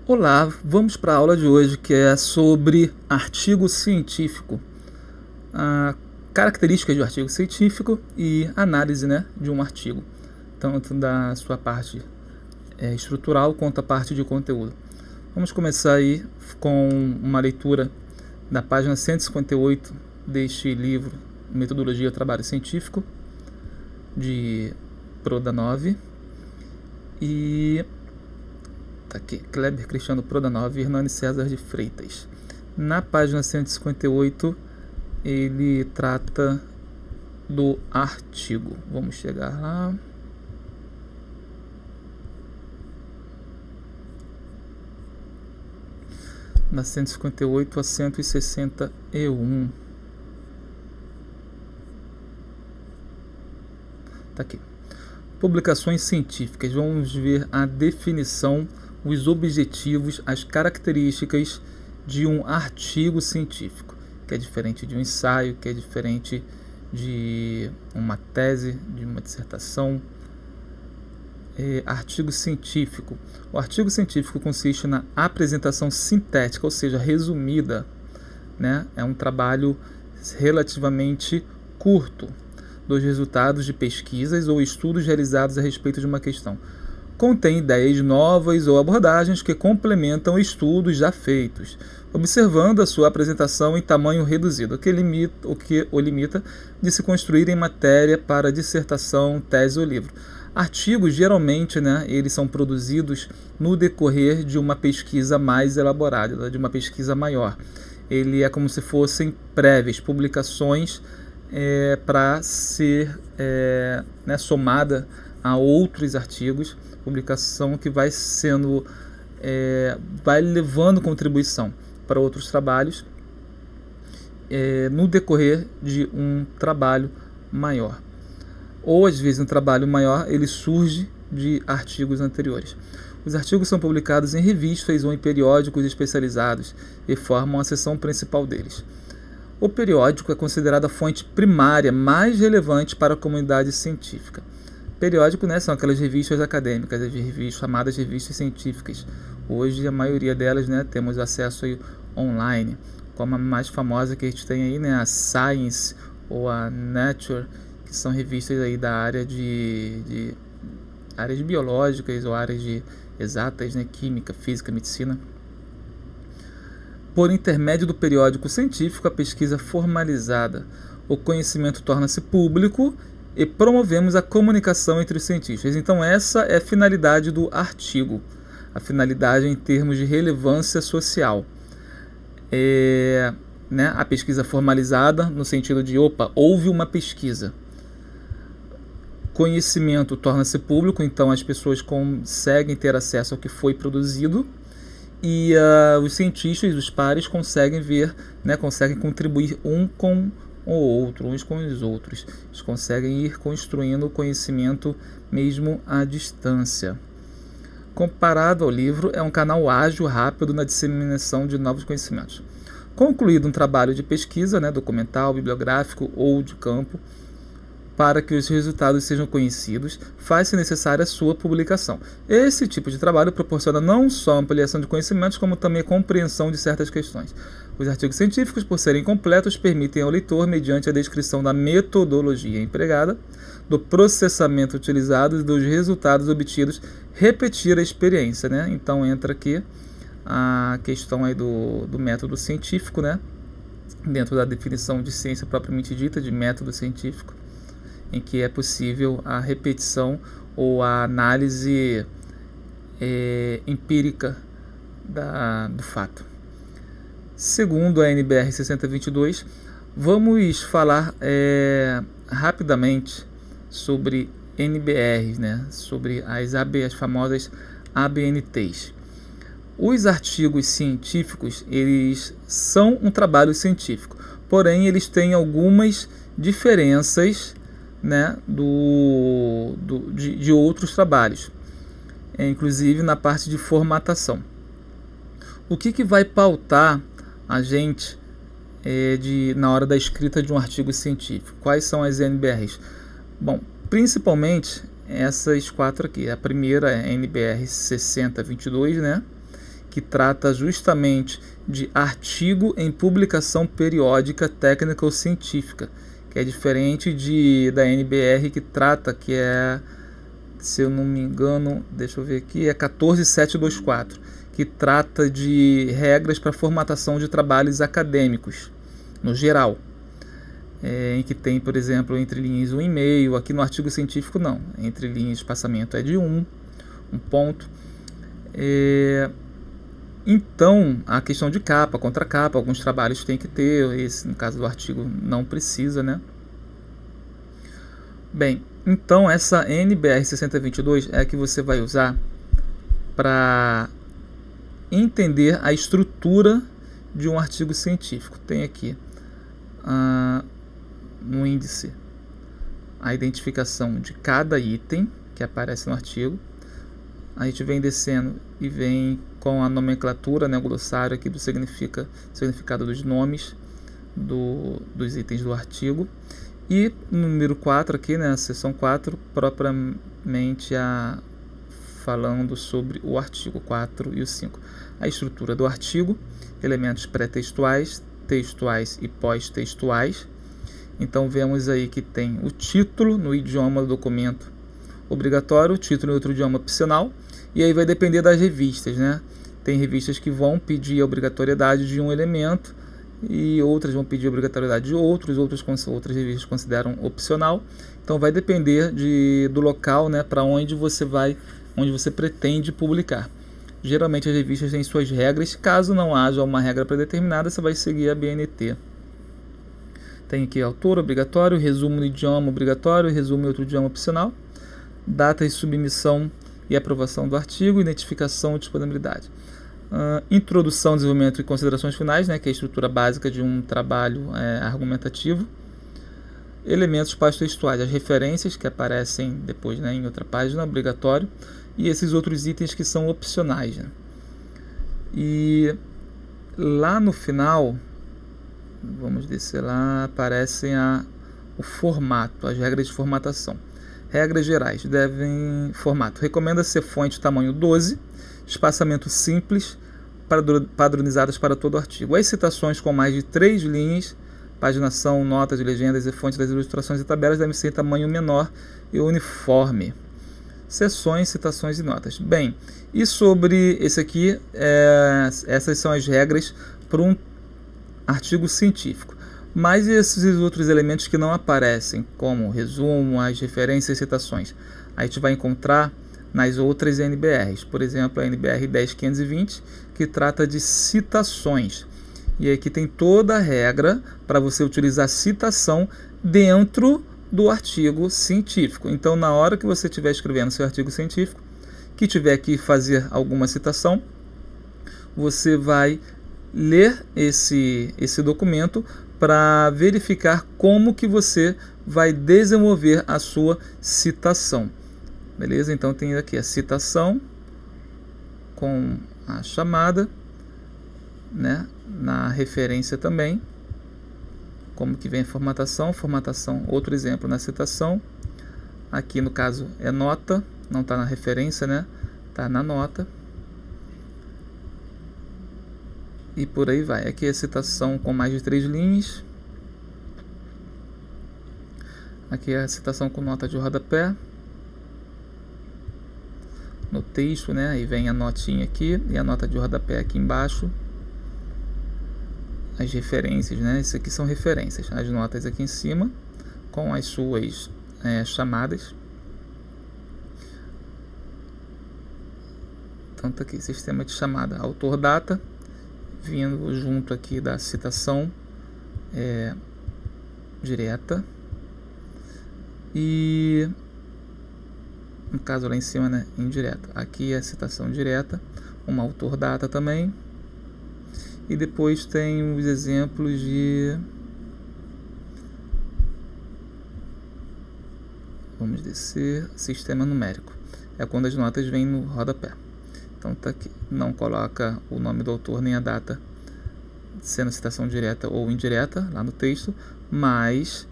Olá, vamos para a aula de hoje que é sobre artigo científico, características de um artigo científico e análise, de um artigo, tanto da sua parte estrutural quanto a parte de conteúdo. Vamos começar aí com uma leitura da página 158 deste livro, Metodologia do Trabalho Científico, de Prodanov, e tá aqui, Kleber Cristiano Prodanov e Hernani César de Freitas. Na página 158 ele trata do artigo. Vamos chegar lá. Na 158 a 161. Tá aqui. Publicações científicas. Vamos ver a definição, os objetivos, as características de um artigo científico, que é diferente de um ensaio, que é diferente de uma tese, de uma dissertação. Artigo científico. O artigo científico consiste na apresentação sintética, ou seja, resumida, É um trabalho relativamente curto dos resultados de pesquisas ou estudos realizados a respeito de uma questão. Contém ideias novas ou abordagens que complementam estudos já feitos, observando a sua apresentação em tamanho reduzido, o que o limita de se construir em matéria para dissertação, tese ou livro. Artigos, geralmente, eles são produzidos no decorrer de uma pesquisa mais elaborada, de uma pesquisa maior. Ele é como se fossem prévias publicações para ser somada a outros artigos, publicação que vai sendo vai levando contribuição para outros trabalhos no decorrer de um trabalho maior. Ou às vezes um trabalho maior ele surge de artigos anteriores. Os artigos são publicados em revistas ou em periódicos especializados e formam a seção principal deles. O periódico é considerado a fonte primária mais relevante para a comunidade científica. Periódico, são aquelas revistas acadêmicas, chamadas revistas científicas. Hoje a maioria delas, temos acesso aí online, como a mais famosa que a gente tem aí, a Science ou a Nature, que são revistas aí da área de áreas biológicas ou áreas de exatas, química, física, medicina. Por intermédio do periódico científico, a pesquisa é formalizada, o conhecimento torna-se público e promovemos a comunicação entre os cientistas. Então essa é a finalidade do artigo, a finalidade em termos de relevância social. A pesquisa formalizada no sentido de, houve uma pesquisa. Conhecimento torna-se público, então as pessoas conseguem ter acesso ao que foi produzido e os cientistas, os pares, conseguem ver, conseguem contribuir um com o outro, uns com os outros. Eles conseguem ir construindo o conhecimento mesmo à distância. Comparado ao livro, é um canal ágil, rápido na disseminação de novos conhecimentos. Concluído um trabalho de pesquisa, documental, bibliográfico ou de campo, para que os resultados sejam conhecidos, faz-se necessária a sua publicação. Esse tipo de trabalho proporciona não só a ampliação de conhecimentos, como também a compreensão de certas questões. Os artigos científicos, por serem completos, permitem ao leitor, mediante a descrição da metodologia empregada, do processamento utilizado e dos resultados obtidos, repetir a experiência. Então entra aqui a questão aí do método científico, dentro da definição de ciência propriamente dita, de método científico, em que é possível a repetição ou a análise empírica do fato. Segundo a NBR 6022, vamos falar rapidamente sobre NBRs, sobre as famosas ABNTs. Os artigos científicos, eles são um trabalho científico, porém eles têm algumas diferenças de outros trabalhos, inclusive na parte de formatação. O que vai pautar a gente na hora da escrita de um artigo científico? Quais são as NBRs? Bom, principalmente essas quatro aqui. A primeira é a NBR 6022, que trata justamente de artigo em publicação periódica técnica ou científica, que é diferente da NBR, que trata, que é, se eu não me engano, deixa eu ver aqui, é 14724, que trata de regras para formatação de trabalhos acadêmicos, no geral. Em que tem, por exemplo, entre linhas 1,5, aqui no artigo científico não, entre linhas de espaçamento é de 1 ponto. Então, a questão de capa, contracapa, alguns trabalhos tem que ter, esse no caso do artigo não precisa, né? Bem, então essa NBR 6022 é a que você vai usar para entender a estrutura de um artigo científico. Tem aqui no índice a identificação de cada item que aparece no artigo. A gente vem descendo e vem com a nomenclatura, né, o glossário aqui do significado dos nomes dos itens do artigo. E no número 4 aqui, né, a seção 4, propriamente falando sobre o artigo 4 e o 5. A estrutura do artigo, elementos pré-textuais, textuais e pós-textuais. Então vemos aí que tem o título no idioma do documento obrigatório, o título em outro idioma opcional, e aí vai depender das revistas, né? Tem revistas que vão pedir a obrigatoriedade de um elemento e outras vão pedir a obrigatoriedade de outras revistas consideram opcional. Então vai depender do local, né, para onde você pretende publicar. Geralmente as revistas têm suas regras, caso não haja uma regra predeterminada, você vai seguir a BNT. Tem aqui autor obrigatório, resumo no idioma obrigatório, resumo em outro idioma opcional, data de submissão e aprovação do artigo, identificação e disponibilidade. Introdução, desenvolvimento e considerações finais, né, que é a estrutura básica de um trabalho argumentativo. Elementos pós-textuais, as referências que aparecem depois, né, em outra página, obrigatório, e esses outros itens que são opcionais, né. E lá no final, vamos descer lá, aparecem o formato, as regras de formatação. Regras gerais devem formato. Recomenda ser fonte tamanho 12, espaçamento simples, padronizadas para todo o artigo. As citações com mais de 3 linhas, paginação, notas, legendas e fontes das ilustrações e tabelas devem ser em tamanho menor e uniforme. Seções, citações e notas. Bem, e sobre esse aqui, essas são as regras para um artigo científico. Mas esses outros elementos que não aparecem, como resumo, as referências e citações, a gente vai encontrar nas outras NBRs. Por exemplo, a NBR 10520, que trata de citações. E aqui tem toda a regra para você utilizar citação dentro do artigo científico. Então, na hora que você estiver escrevendo seu artigo científico, que tiver que fazer alguma citação, você vai ler esse documento para verificar como que você vai desenvolver a sua citação. Beleza? Então tem aqui a citação com a chamada, né? Na referência também, como que vem a formatação, outro exemplo na citação. Aqui no caso é nota, não está na referência, né? Está na nota. E por aí vai. Aqui é a citação com mais de 3 linhas. Aqui é a citação com nota de rodapé. No texto, né? Aí vem a notinha aqui e a nota de rodapé aqui embaixo. As referências, né? Isso aqui são referências. As notas aqui em cima com as suas chamadas. Então tá aqui, sistema de chamada autor-data, vindo junto aqui da citação direta. E no caso lá em cima, né, indireta. Aqui é a citação direta, uma autor-data também. E depois tem os exemplos de... Vamos descer. Sistema numérico. É quando as notas vêm no rodapé. Então tá aqui. Não coloca o nome do autor nem a data, sendo citação direta ou indireta, lá no texto, mas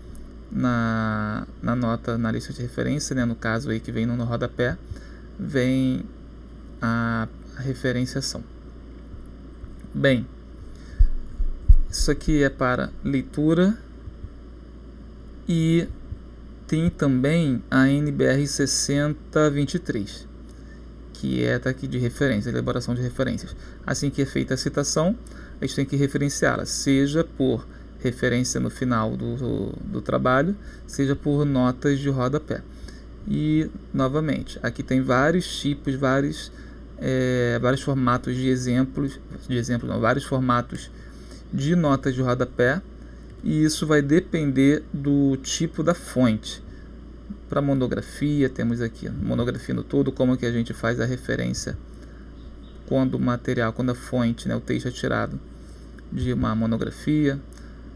na nota, na lista de referência, né, no caso aí que vem no rodapé, vem a referenciação. Bem, isso aqui é para leitura e tem também a NBR 6023, que é daqui de referência, elaboração de referências. Assim que é feita a citação, a gente tem que referenciá-la, seja por referência no final do trabalho, seja por notas de rodapé. E, novamente, aqui tem vários tipos, vários formatos de exemplos, vários formatos de notas de rodapé, e isso vai depender do tipo da fonte. Para monografia, temos aqui monografia no todo, como que a gente faz a referência quando o material, quando a fonte, né, o texto é tirado de uma monografia.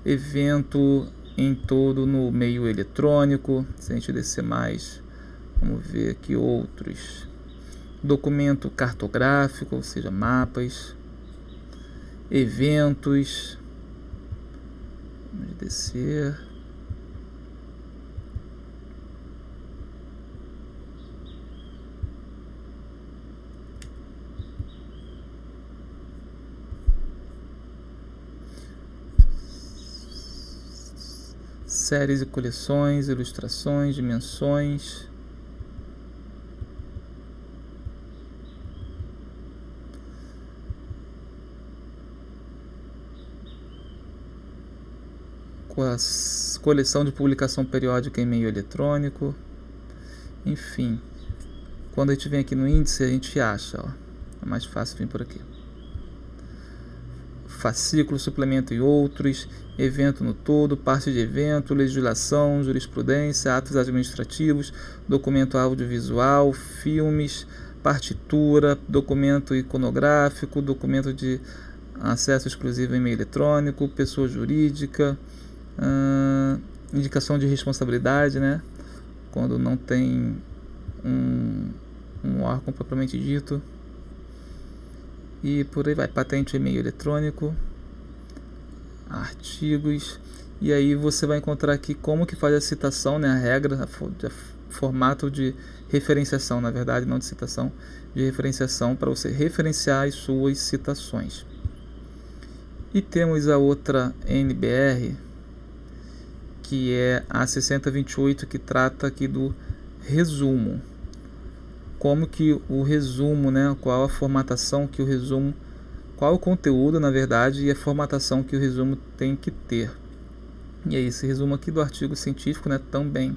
Evento em todo no meio eletrônico. Se a gente descer mais, vamos ver aqui outros. Documento cartográfico, ou seja, mapas. Eventos. Vamos descer. Séries e coleções, ilustrações, dimensões. Com a coleção de publicação periódica em meio eletrônico. Enfim, quando a gente vem aqui no índice, a gente acha, ó, é mais fácil vir por aqui. Fascículo, suplemento e outros, evento no todo, parte de evento, legislação, jurisprudência, atos administrativos, documento audiovisual, filmes, partitura, documento iconográfico, documento de acesso exclusivo em meio eletrônico, pessoa jurídica, indicação de responsabilidade, né? Quando não tem um órgão propriamente dito. E por aí vai, patente e e-mail eletrônico, artigos, e aí você vai encontrar aqui como que faz a citação, né, a regra, formato de referenciação, na verdade, não de citação, de referenciação, para você referenciar as suas citações. E temos a outra NBR, que é a 6028, que trata aqui do resumo. Como que o resumo, né, qual a formatação que o resumo, qual o conteúdo, na verdade, e a formatação que o resumo tem que ter. E aí, esse resumo aqui do artigo científico, né, também.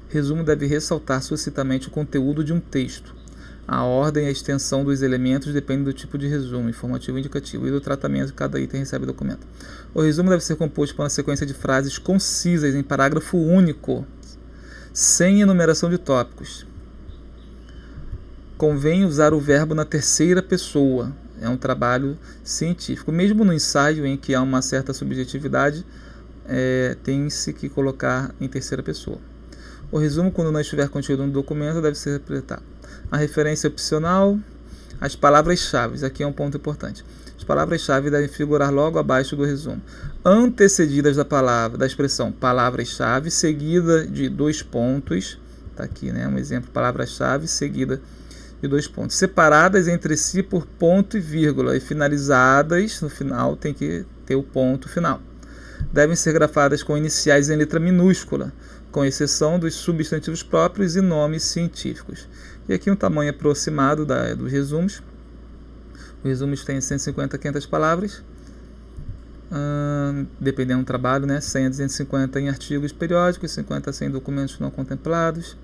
Resumo deve ressaltar sucintamente o conteúdo de um texto. A ordem e a extensão dos elementos dependem do tipo de resumo, informativo e indicativo, e do tratamento que cada item recebe do documento. O resumo deve ser composto por uma sequência de frases concisas em parágrafo único, sem enumeração de tópicos. Convém usar o verbo na terceira pessoa. É um trabalho científico. Mesmo no ensaio em que há uma certa subjetividade, tem-se que colocar em terceira pessoa. O resumo, quando não estiver contido no documento, deve ser interpretado. A referência opcional, as palavras-chave. Aqui é um ponto importante. As palavras-chave devem figurar logo abaixo do resumo, antecedidas da expressão palavras-chave, seguida de 2 pontos. Está aqui, né, um exemplo, palavra-chave, seguida de 2 pontos, separadas entre si por ponto e vírgula, e finalizadas, no final tem que ter o ponto final. Devem ser grafadas com iniciais em letra minúscula, com exceção dos substantivos próprios e nomes científicos. E aqui um tamanho aproximado dos resumos. Os resumos têm 150 a 500 palavras, dependendo do trabalho, né? 100 a 250 em artigos periódicos, 50 a 100 documentos não contemplados.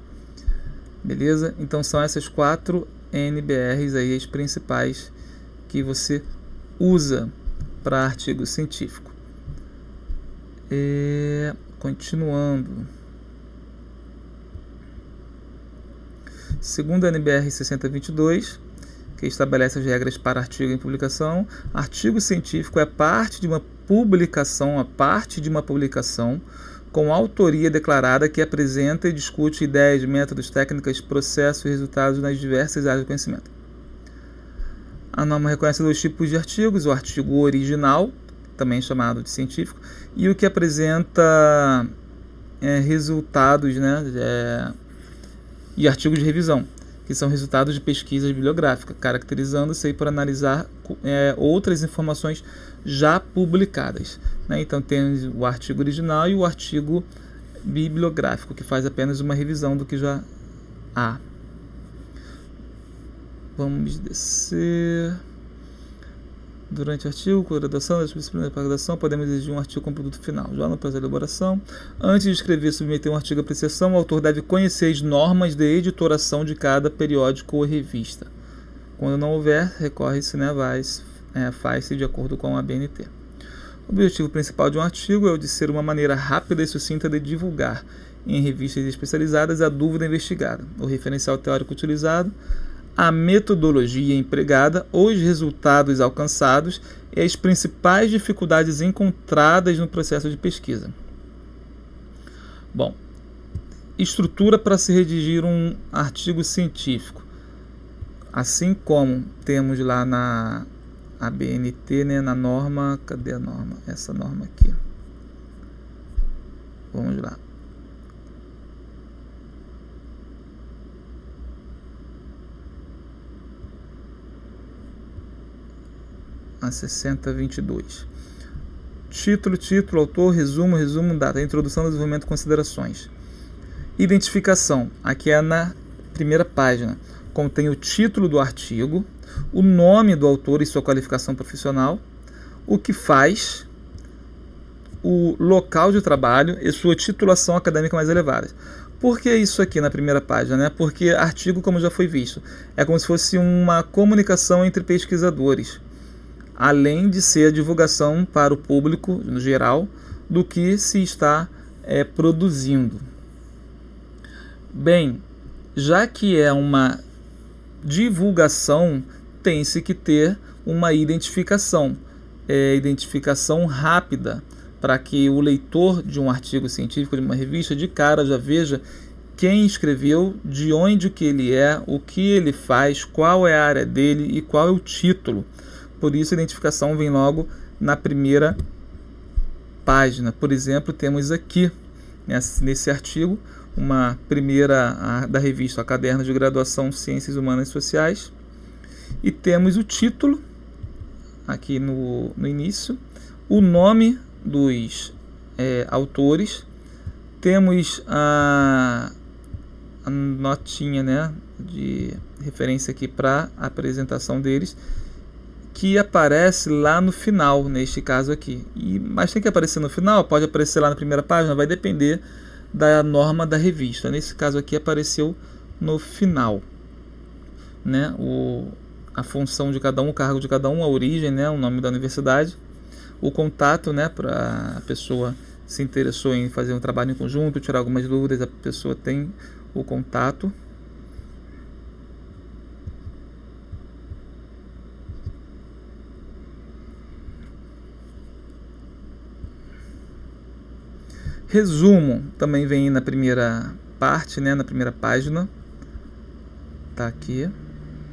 Beleza? Então são essas 4 NBRs aí, as principais que você usa para artigo científico. Continuando. Segundo a NBR 6022, que estabelece as regras para artigo em publicação, artigo científico é parte de uma publicação, com autoria declarada que apresenta e discute ideias, métodos, técnicas, processos e resultados nas diversas áreas do conhecimento. A norma reconhece 2 tipos de artigos: o artigo original, também chamado de científico, e o que apresenta resultados, né, e artigos de revisão, que são resultados de pesquisas bibliográficas, caracterizando-se aí por analisar outras informações já publicadas, né? Então tem o artigo original e o artigo bibliográfico, que faz apenas uma revisão do que já há. Vamos descer. Durante o artigo, com a graduação, das disciplinas para a graduação, podemos exigir um artigo com produto final. Já no processo de elaboração, antes de escrever e submeter um artigo à apreciação, o autor deve conhecer as normas de editoração de cada periódico ou revista. Quando não houver, recorre-se, né, faz-se de acordo com a BNT. O objetivo principal de um artigo é o de ser uma maneira rápida e sucinta de divulgar em revistas especializadas a dúvida investigada, o referencial teórico utilizado, a metodologia empregada, os resultados alcançados e as principais dificuldades encontradas no processo de pesquisa. Bom, estrutura para se redigir um artigo científico. Assim como temos lá na BNT, né, na norma, cadê a norma? Essa norma aqui. Vamos lá. A 6022. Título, autor, resumo, data, introdução, desenvolvimento, considerações. Identificação, aqui é na primeira página, contém o título do artigo, o nome do autor e sua qualificação profissional, o que faz, o local de trabalho e sua titulação acadêmica mais elevada. Por que isso aqui na primeira página, né? Porque artigo, como já foi visto, é como se fosse uma comunicação entre pesquisadores, além de ser a divulgação para o público, no geral, do que se está produzindo. Bem, já que é uma divulgação, tem-se que ter uma identificação rápida, para que o leitor de um artigo científico, de uma revista, de cara já veja quem escreveu, de onde que ele é, o que ele faz, qual é a área dele e qual é o título. Por isso a identificação vem logo na primeira página. Por exemplo, temos aqui, nesse artigo, uma primeira da revista, a Caderno de Graduação Ciências Humanas e Sociais, e temos o título, aqui no início, o nome dos autores, temos a notinha, né, de referência aqui para a apresentação deles, que aparece lá no final, neste caso aqui. Mas tem que aparecer no final, pode aparecer lá na primeira página, vai depender da norma da revista. Nesse caso aqui apareceu no final, né? A função de cada um, o cargo de cada um, a origem, né? O nome da universidade, o contato, né? Para a pessoa se interessou em fazer um trabalho em conjunto, tirar algumas dúvidas, a pessoa tem o contato. Resumo também vem na primeira parte, né, na primeira página. Tá aqui,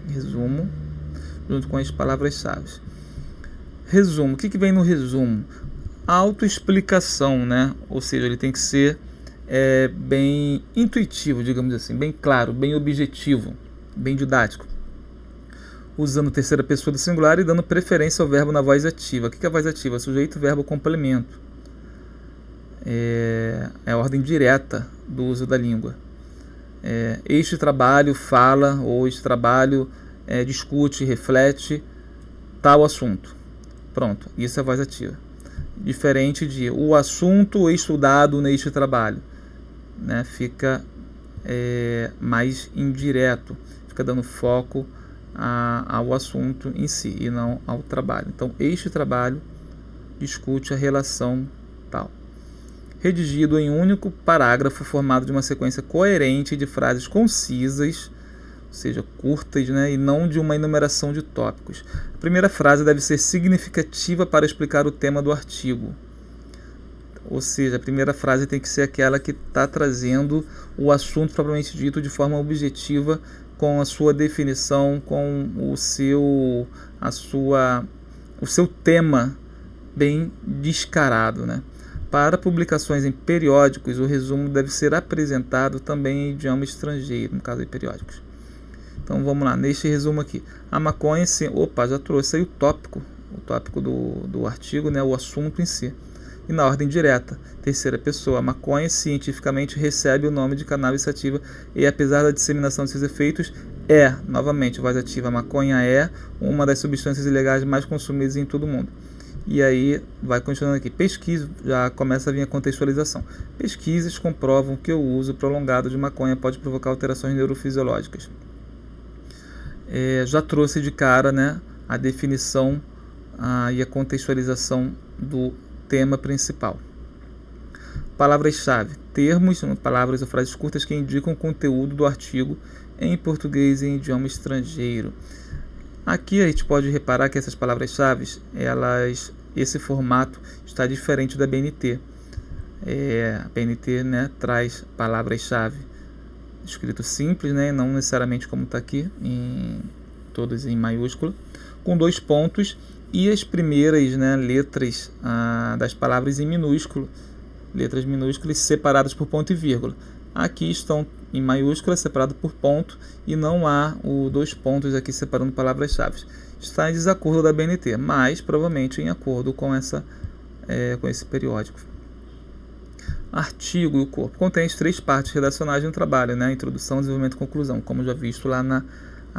resumo, junto com as palavras-chave. Resumo, o que vem no resumo? Autoexplicação, né? Ou seja, ele tem que ser bem intuitivo, digamos assim, bem claro, bem objetivo, bem didático. Usando terceira pessoa do singular e dando preferência ao verbo na voz ativa. O que é a voz ativa? Sujeito, verbo, complemento. É a ordem direta do uso da língua. Este trabalho fala, ou este trabalho discute, reflete tal assunto. Pronto, isso é a voz ativa. Diferente de o assunto estudado neste trabalho, né? Fica mais indireto, fica dando foco ao assunto em si e não ao trabalho. Então, este trabalho discute a relação tal. Redigido em um único parágrafo formado de uma sequência coerente de frases concisas, ou seja, curtas, né, e não de uma enumeração de tópicos. A primeira frase deve ser significativa para explicar o tema do artigo. Ou seja, a primeira frase tem que ser aquela que está trazendo o assunto propriamente dito de forma objetiva, com a sua definição, com o seu tema bem descarado, né? Para publicações em periódicos, o resumo deve ser apresentado também em idioma estrangeiro, no caso de periódicos. Então vamos lá, neste resumo aqui. A maconha, opa, já trouxe aí o tópico do artigo, né, o assunto em si. E na ordem direta, terceira pessoa, a maconha cientificamente recebe o nome de cannabis sativa e apesar da disseminação de seus efeitos, novamente, voz ativa, a maconha é uma das substâncias ilegais mais consumidas em todo o mundo. E aí, vai continuando aqui, pesquisa, já começa a vir a contextualização. Pesquisas comprovam que o uso prolongado de maconha pode provocar alterações neurofisiológicas. Já trouxe de cara, né, a definição e a contextualização do tema principal. Palavras-chave, termos, palavras ou frases curtas que indicam o conteúdo do artigo em português e em idioma estrangeiro. Aqui a gente pode reparar que essas palavras-chave, esse formato está diferente da BNT. A BNT, né, traz palavras-chave escrito simples, né, não necessariamente como está aqui, todas em maiúsculo, com 2 pontos e as primeiras, né, letras das palavras em minúsculo, letras minúsculas separadas por ponto e vírgula. Aqui estão em maiúscula, separado por ponto, e não há 2 pontos aqui separando palavras-chave. Está em desacordo da BNT, mas provavelmente em acordo com esse periódico. Artigo e o corpo. Contém as 3 partes redacionais de um trabalho, né? Introdução, desenvolvimento e conclusão, como já visto lá na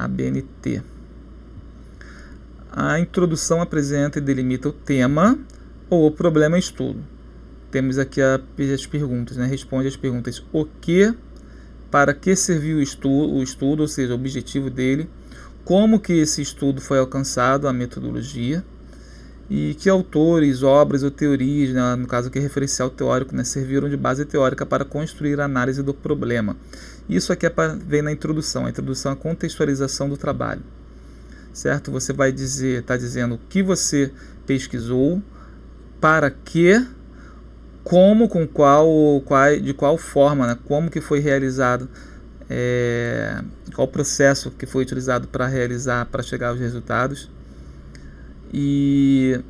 BNT. A introdução apresenta e delimita o tema ou o problema em estudo. Temos aqui as perguntas, né? Responde as perguntas: o que, para que serviu o estudo, ou seja, o objetivo dele, como que esse estudo foi alcançado, a metodologia, e que autores, obras ou teorias, né, no caso aqui referencial teórico, né, serviram de base teórica para construir a análise do problema. Isso aqui vem na introdução. A introdução é a contextualização do trabalho, certo? Você vai está dizendo o que você pesquisou, para que, como, com de qual forma, né, como que foi realizado, qual processo que foi utilizado para chegar aos resultados, e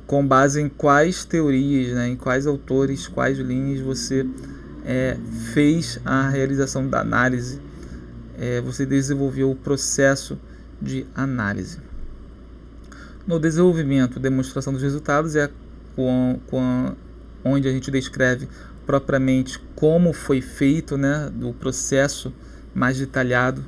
com base em quais teorias, né, em quais autores, quais linhas você fez a realização da análise, você desenvolveu o processo de análise. No desenvolvimento, demonstração dos resultados onde a gente descreve propriamente como foi feito, né, do processo mais detalhado,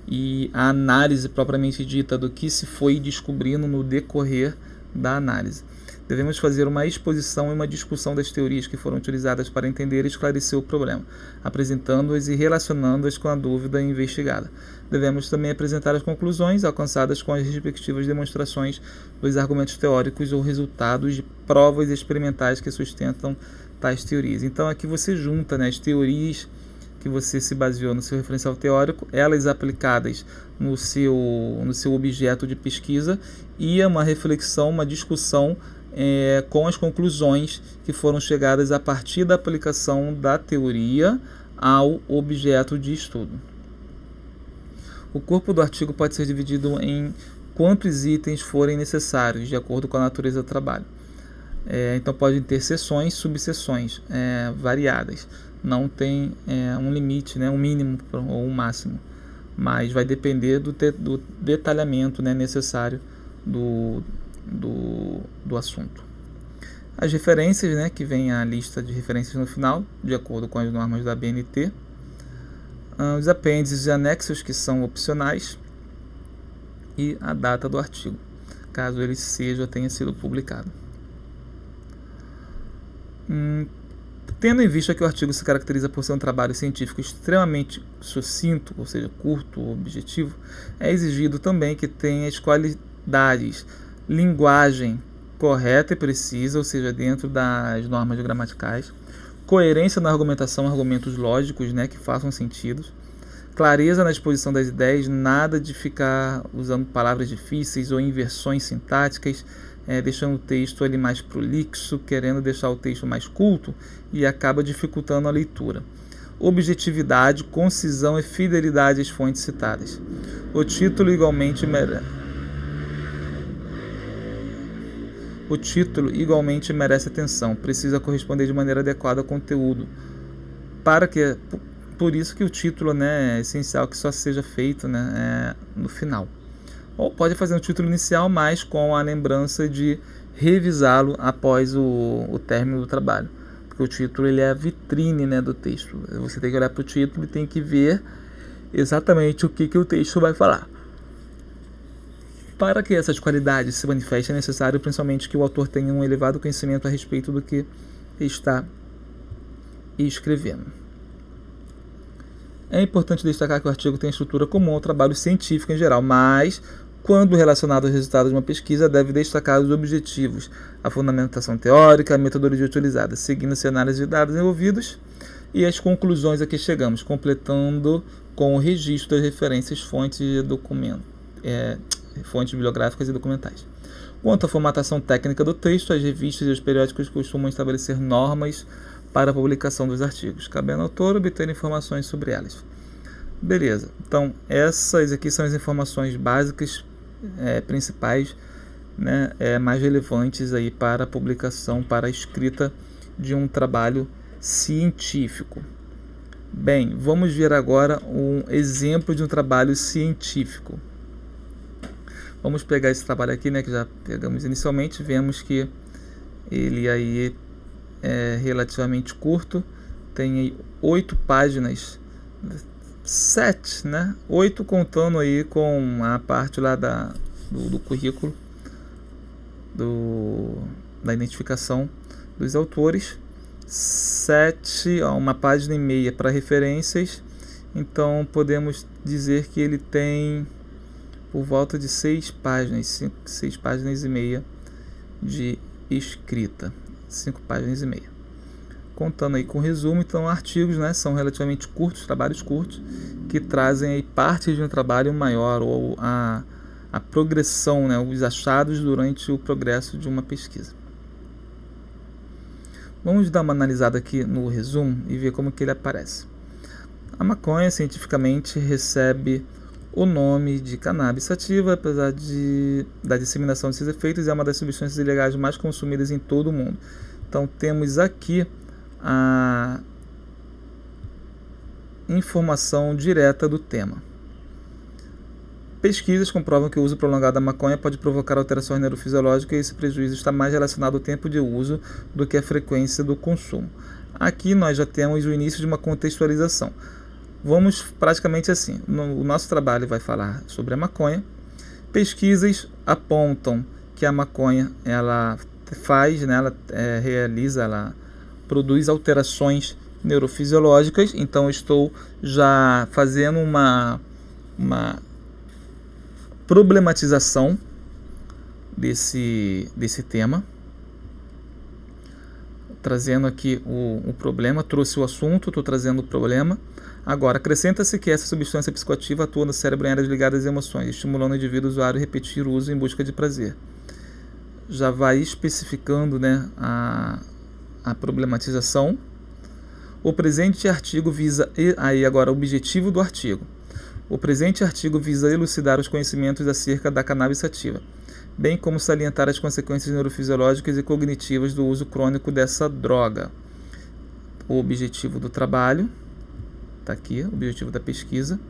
e a análise propriamente dita do que se foi descobrindo no decorrer da análise. Devemos fazer uma exposição e uma discussão das teorias que foram utilizadas para entender e esclarecer o problema, apresentando-as e relacionando-as com a dúvida investigada. Devemos também apresentar as conclusões alcançadas com as respectivas demonstrações dos argumentos teóricos ou resultados de provas experimentais que sustentam tais teorias. Então aqui você junta, né, as teorias que você se baseou no seu referencial teórico, elas aplicadas no seu objeto de pesquisa, e uma reflexão, uma discussão com as conclusões que foram chegadas a partir da aplicação da teoria ao objeto de estudo. O corpo do artigo pode ser dividido em quantos itens forem necessários, de acordo com a natureza do trabalho. Então podem ter seções, subseções variadas. Não tem um limite, né, um mínimo ou um máximo, mas vai depender do detalhamento, né, necessário do assunto. As referências, né, que vem a lista de referências no final, de acordo com as normas da BNT. Os apêndices e anexos, que são opcionais, e a data do artigo, caso ele tenha sido publicado. Tendo em vista que o artigo se caracteriza por ser um trabalho científico extremamente sucinto, ou seja, curto, objetivo, é exigido também que tenha as qualidades: linguagem correta e precisa, ou seja, dentro das normas gramaticais; coerência na argumentação, argumentos lógicos, né, que façam sentido; clareza na exposição das ideias, nada de ficar usando palavras difíceis ou inversões sintáticas, deixando o texto ali mais prolixo, querendo deixar o texto mais culto, e acaba dificultando a leitura. Objetividade, concisão e fidelidade às fontes citadas. O título igualmente merece atenção, precisa corresponder de maneira adequada ao conteúdo, por isso que o título, né, é essencial que só seja feito, né, no final. Ou pode fazer um título inicial, mas com a lembrança de revisá-lo após o término do trabalho. Porque o título ele é a vitrine, né, do texto. Você tem que olhar para o título e tem que ver exatamente o que o texto vai falar. Para que essas qualidades se manifestem, é necessário principalmente que o autor tenha um elevado conhecimento a respeito do que está escrevendo. É importante destacar que o artigo tem estrutura comum ao trabalho científico em geral, mas, quando relacionado aos resultados de uma pesquisa, deve destacar os objetivos, a fundamentação teórica, a metodologia utilizada, seguindo-se a análise de dados envolvidos e as conclusões a que chegamos, completando com o registro das referências, fontes bibliográficas e documentais. Quanto à formatação técnica do texto, as revistas e os periódicos costumam estabelecer normas para a publicação dos artigos, cabendo ao autor obter informações sobre elas. Beleza, então essas aqui são as informações básicas, principais, né, mais relevantes aí para a publicação, para a escrita de um trabalho científico. Bem, vamos ver agora um exemplo de um trabalho científico. Vamos pegar esse trabalho aqui, né, que já pegamos inicialmente, vemos que ele aí é relativamente curto, tem aí 8 páginas, 7, né? 8 contando aí com a parte lá do currículo, da identificação dos autores, 7, uma página e meia para referências, então podemos dizer que ele tem por volta de 6 páginas, 6 páginas e meia de escrita. 5 páginas e meia. Contando aí com resumo, então artigos, né, são relativamente curtos, trabalhos curtos, que trazem aí partes de um trabalho maior ou a progressão, né, os achados durante o progresso de uma pesquisa. Vamos dar uma analisada aqui no resumo e ver como que ele aparece. A maconha cientificamente recebe o nome de cannabis sativa, apesar da disseminação de seus efeitos, é uma das substâncias ilegais mais consumidas em todo o mundo. Então temos aqui a informação direta do tema. Pesquisas comprovam que o uso prolongado da maconha pode provocar alterações neurofisiológicas e esse prejuízo está mais relacionado ao tempo de uso do que à frequência do consumo. Aqui nós já temos o início de uma contextualização. Vamos praticamente assim, o nosso trabalho vai falar sobre a maconha. Pesquisas apontam que a maconha, ela faz, né, ela realiza, ela produz alterações neurofisiológicas, então estou já fazendo uma problematização desse tema, trazendo aqui o problema, trouxe o assunto, estou trazendo o problema. Agora, acrescenta-se que essa substância psicoativa atua no cérebro em áreas ligadas às emoções, estimulando o indivíduo usuário a repetir o uso em busca de prazer. Já vai especificando, né, a problematização. O presente artigo visa, aí agora o objetivo do artigo. O presente artigo visa elucidar os conhecimentos acerca da cannabis sativa, bem como salientar as consequências neurofisiológicas e cognitivas do uso crônico dessa droga. O objetivo do trabalho, está aqui, o objetivo da pesquisa.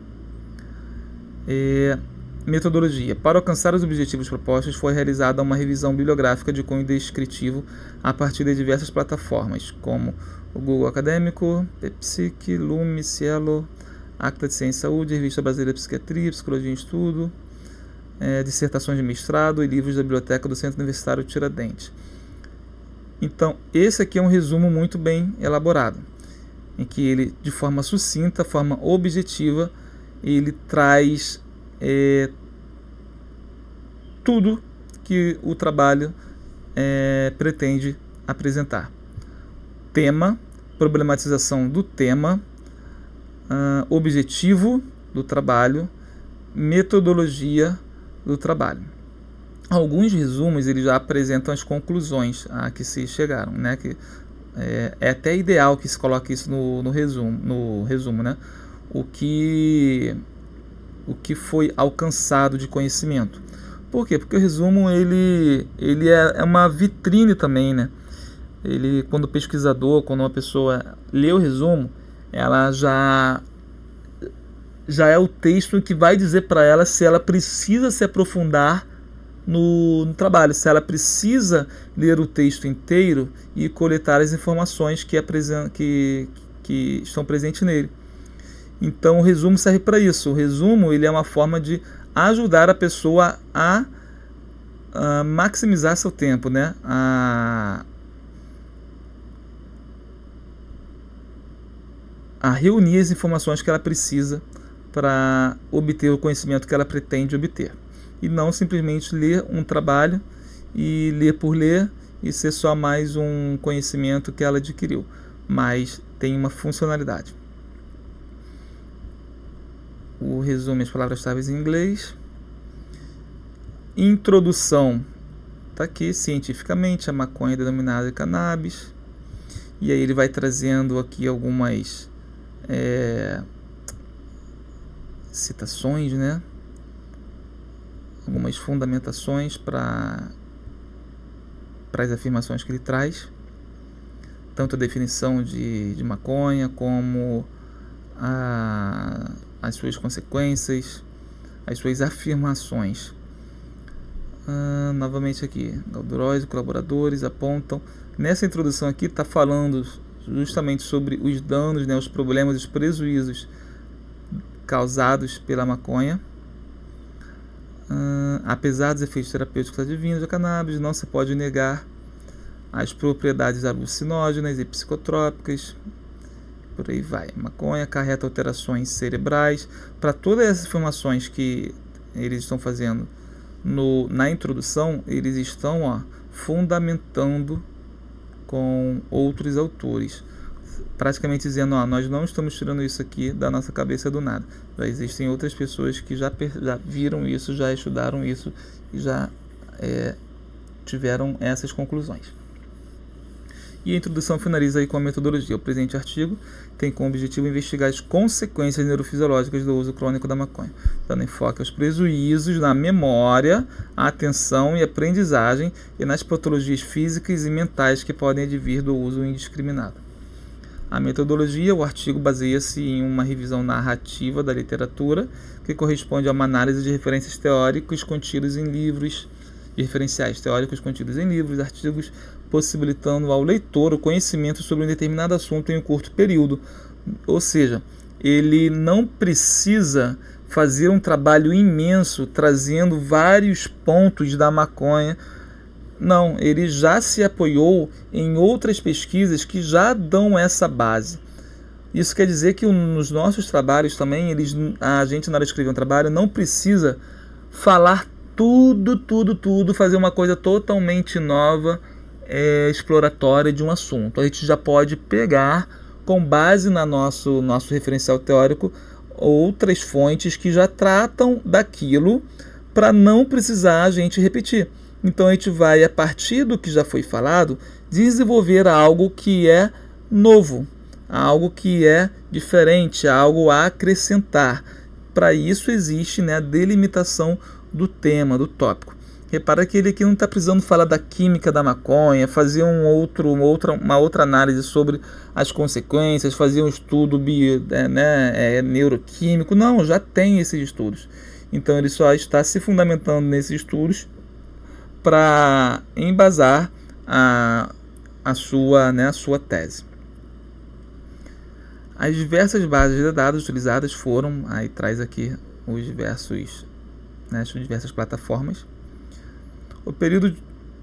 Metodologia. Para alcançar os objetivos propostos, foi realizada uma revisão bibliográfica de cunho descritivo a partir de diversas plataformas, como o Google Acadêmico, PepsiC, Lume, Cielo, Acta de Ciência e Saúde, Revista Brasileira de Psiquiatria, Psicologia em Estudo, dissertações de mestrado e livros da biblioteca do Centro Universitário Tiradentes. Então, esse aqui é um resumo muito bem elaborado, em que ele, de forma sucinta, forma objetiva, ele traz tudo que o trabalho pretende apresentar. Tema, problematização do tema, objetivo do trabalho, metodologia do trabalho. Alguns resumos eles já apresentam as conclusões a que se chegaram, né? Que é até ideal que se coloque isso no resumo, né? O que foi alcançado de conhecimento. Por quê? Porque o resumo ele é uma vitrine também, né? Ele, quando o pesquisador, quando uma pessoa lê o resumo, ela já é o texto que vai dizer para ela se ela precisa se aprofundar no trabalho, se ela precisa ler o texto inteiro e coletar as informações que estão presentes nele. Então o resumo serve para isso. O resumo ele é uma forma de ajudar a pessoa a maximizar seu tempo, né? A reunir as informações que ela precisa para obter o conhecimento que ela pretende obter. E não simplesmente ler um trabalho e ler por ler e ser só mais um conhecimento que ela adquiriu, mas tem uma funcionalidade. O resumo, as palavras-chave em inglês. Introdução. Está aqui, cientificamente, a maconha é denominada de cannabis. E aí ele vai trazendo aqui algumas citações, né? Algumas fundamentações para as afirmações que ele traz. Tanto a definição de maconha como as suas consequências, as suas afirmações. Novamente aqui, Galderoys e colaboradores apontam. Nessa introdução aqui está falando justamente sobre os danos, né, os problemas, os prejuízos causados pela maconha. Apesar dos efeitos terapêuticos advindos da cannabis, não se pode negar as propriedades alucinógenas e psicotrópicas. Por aí vai. Maconha acarreta alterações cerebrais. Para todas essas informações que eles estão fazendo na introdução, eles estão fundamentando com outros autores, praticamente dizendo, nós não estamos tirando isso aqui da nossa cabeça do nada. Já existem outras pessoas que já viram isso, já estudaram isso e já tiveram essas conclusões. E a introdução finaliza aí com a metodologia. O presente artigo tem como objetivo investigar as consequências neurofisiológicas do uso crônico da maconha, dando enfoque aos prejuízos na memória, a atenção e aprendizagem e nas patologias físicas e mentais que podem advir do uso indiscriminado. A metodologia, o artigo baseia-se em uma revisão narrativa da literatura, que corresponde a uma análise de referências teóricos contidos em livros, de referenciais teóricos contidos em livros, artigos, possibilitando ao leitor o conhecimento sobre um determinado assunto em um curto período. Ou seja, ele não precisa fazer um trabalho imenso trazendo vários pontos da maconha. Não, ele já se apoiou em outras pesquisas que já dão essa base. Isso quer dizer que nos nossos trabalhos também, a gente na hora de escrever um trabalho não precisa falar tudo, fazer uma coisa totalmente nova, exploratória de um assunto. A gente já pode pegar, com base no nosso referencial teórico, outras fontes que já tratam daquilo para não precisar a gente repetir. Então a gente vai, a partir do que já foi falado, desenvolver algo que é novo, algo que é diferente, algo a acrescentar. Para isso existe, né, a delimitação do tema, do tópico. Repara que ele aqui não está precisando falar da química da maconha, fazer uma outra análise sobre as consequências, fazer um estudo neuroquímico. Não, já tem esses estudos. Então ele só está se fundamentando nesses estudos para embasar a sua tese. As diversas bases de dados utilizadas foram, aí traz aqui as diversas plataformas. O período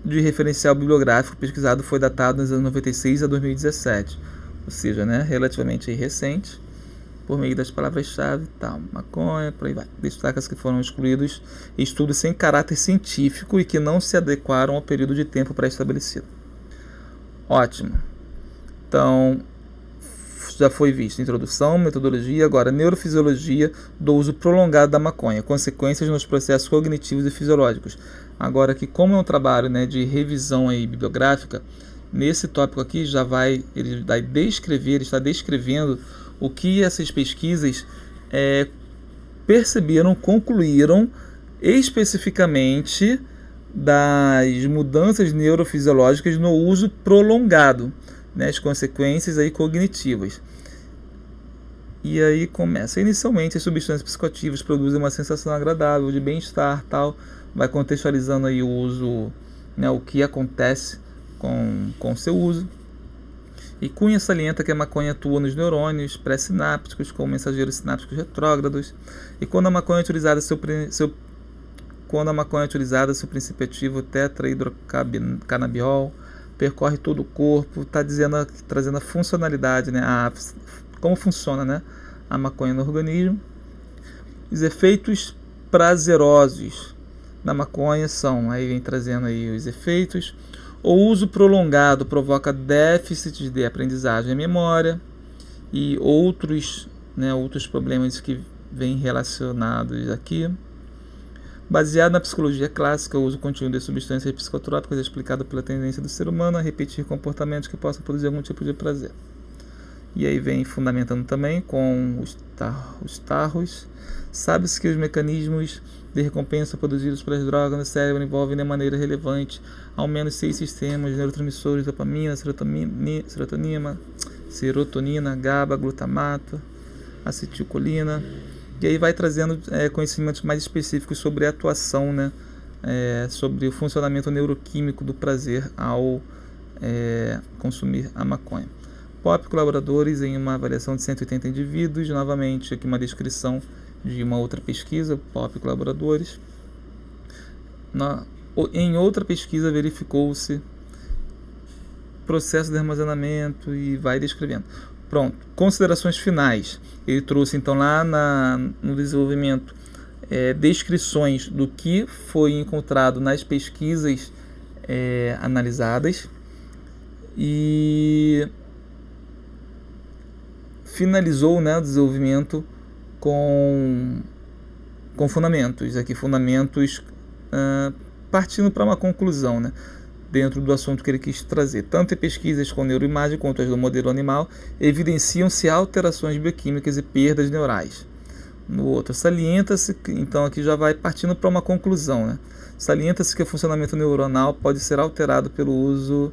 de referencial bibliográfico pesquisado foi datado nos anos 96 a 2017, ou seja, relativamente recente, por meio das palavras-chave, maconha, por aí vai. Destaca-se que foram excluídos estudos sem caráter científico e que não se adequaram ao período de tempo pré-estabelecido. Ótimo. Então, já foi visto introdução, metodologia, agora neurofisiologia do uso prolongado da maconha, consequências nos processos cognitivos e fisiológicos. Agora aqui, como é um trabalho de revisão aí bibliográfica, nesse tópico aqui ele está descrevendo o que essas pesquisas perceberam, concluíram especificamente das mudanças neurofisiológicas no uso prolongado, as consequências aí cognitivas. E aí começa. Inicialmente, as substâncias psicoativas produzem uma sensação agradável de bem-estar, tal. Vai contextualizando aí o uso, né, o que acontece com seu uso. E Cunha salienta que a maconha atua nos neurônios pré-sinápticos com mensageiros sinápticos retrógrados. E quando a maconha é utilizada, seu princípio ativo tetrahidrocanabiol percorre todo o corpo, está trazendo a funcionalidade, né, como funciona, né, a maconha no organismo. Os efeitos prazerosos da maconha são, aí vem trazendo aí os efeitos. O uso prolongado provoca déficits de aprendizagem e memória e outros problemas que vêm relacionados aqui. Baseado na psicologia clássica, o uso contínuo de substâncias psicotrópicas é explicado pela tendência do ser humano a repetir comportamentos que possam produzir algum tipo de prazer. E aí vem fundamentando também com os tarros. Sabe-se que os mecanismos de recompensa produzidos pelas drogas no cérebro envolvem de maneira relevante ao menos 6 sistemas de neurotransmissores: dopamina, serotonina, GABA, glutamato, acetilcolina. E aí vai trazendo conhecimentos mais específicos sobre a atuação, né, sobre o funcionamento neuroquímico do prazer ao consumir a maconha. POP colaboradores em uma avaliação de 180 indivíduos. Novamente, aqui uma descrição de uma outra pesquisa, POP colaboradores. Em outra pesquisa verificou-se processo de armazenamento e vai descrevendo. Pronto, considerações finais. Ele trouxe então lá no desenvolvimento descrições do que foi encontrado nas pesquisas analisadas e finalizou, né, o desenvolvimento com fundamentos, partindo para uma conclusão, né, dentro do assunto que ele quis trazer. Tanto em pesquisas com neuroimagem quanto as do modelo animal evidenciam-se alterações bioquímicas e perdas neurais. No outro, salienta-se, então aqui já vai partindo para uma conclusão, né? Salienta-se que o funcionamento neuronal pode ser alterado pelo uso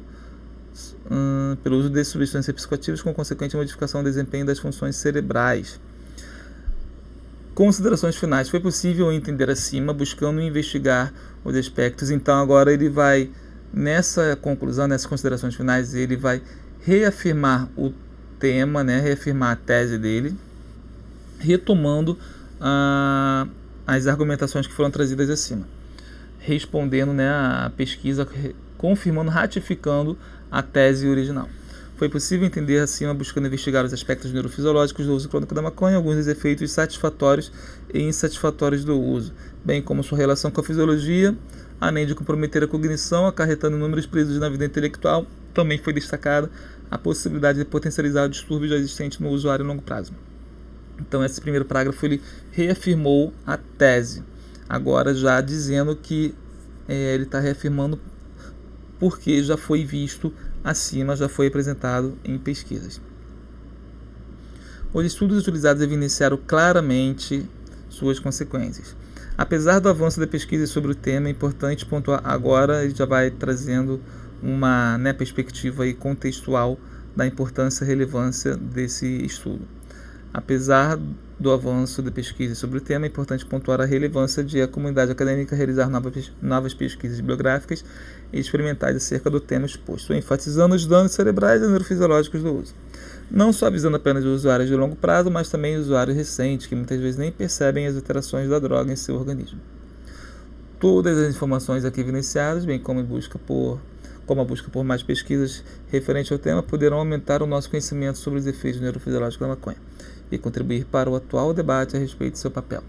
de substâncias psicoativas com consequente modificação do desempenho das funções cerebrais. Considerações finais. Foi possível entender acima, buscando investigar os aspectos. Então agora ele vai, nessa conclusão, nessas considerações finais, ele vai reafirmar o tema, né, reafirmar a tese dele, retomando as argumentações que foram trazidas acima, respondendo, né, a pesquisa, confirmando, ratificando a tese original. Foi possível entender acima, buscando investigar os aspectos neurofisiológicos do uso crônico da maconha, alguns dos efeitos satisfatórios e insatisfatórios do uso, bem como sua relação com a fisiologia, além de comprometer a cognição, acarretando inúmeros prejuízos na vida intelectual. Também foi destacada a possibilidade de potencializar o distúrbio já existente no usuário a longo prazo. Então, esse primeiro parágrafo ele reafirmou a tese, agora já dizendo que ele está reafirmando porque já foi visto acima, já foi apresentado em pesquisas. Os estudos utilizados evidenciaram claramente suas consequências. Apesar do avanço da pesquisa sobre o tema, é importante pontuar agora, ele já vai trazendo uma, né, perspectiva aí contextual da importância e relevância desse estudo. Apesar do avanço da pesquisa sobre o tema, é importante pontuar a relevância de a comunidade acadêmica realizar novas pesquisas bibliográficas e experimentais acerca do tema exposto, enfatizando os danos cerebrais e neurofisiológicos do uso. Não só visando apenas os usuários de longo prazo, mas também os usuários recentes, que muitas vezes nem percebem as alterações da droga em seu organismo. Todas as informações aqui evidenciadas, bem como a busca por mais pesquisas referentes ao tema, poderão aumentar o nosso conhecimento sobre os efeitos neurofisiológicos da maconha e contribuir para o atual debate a respeito do seu papel.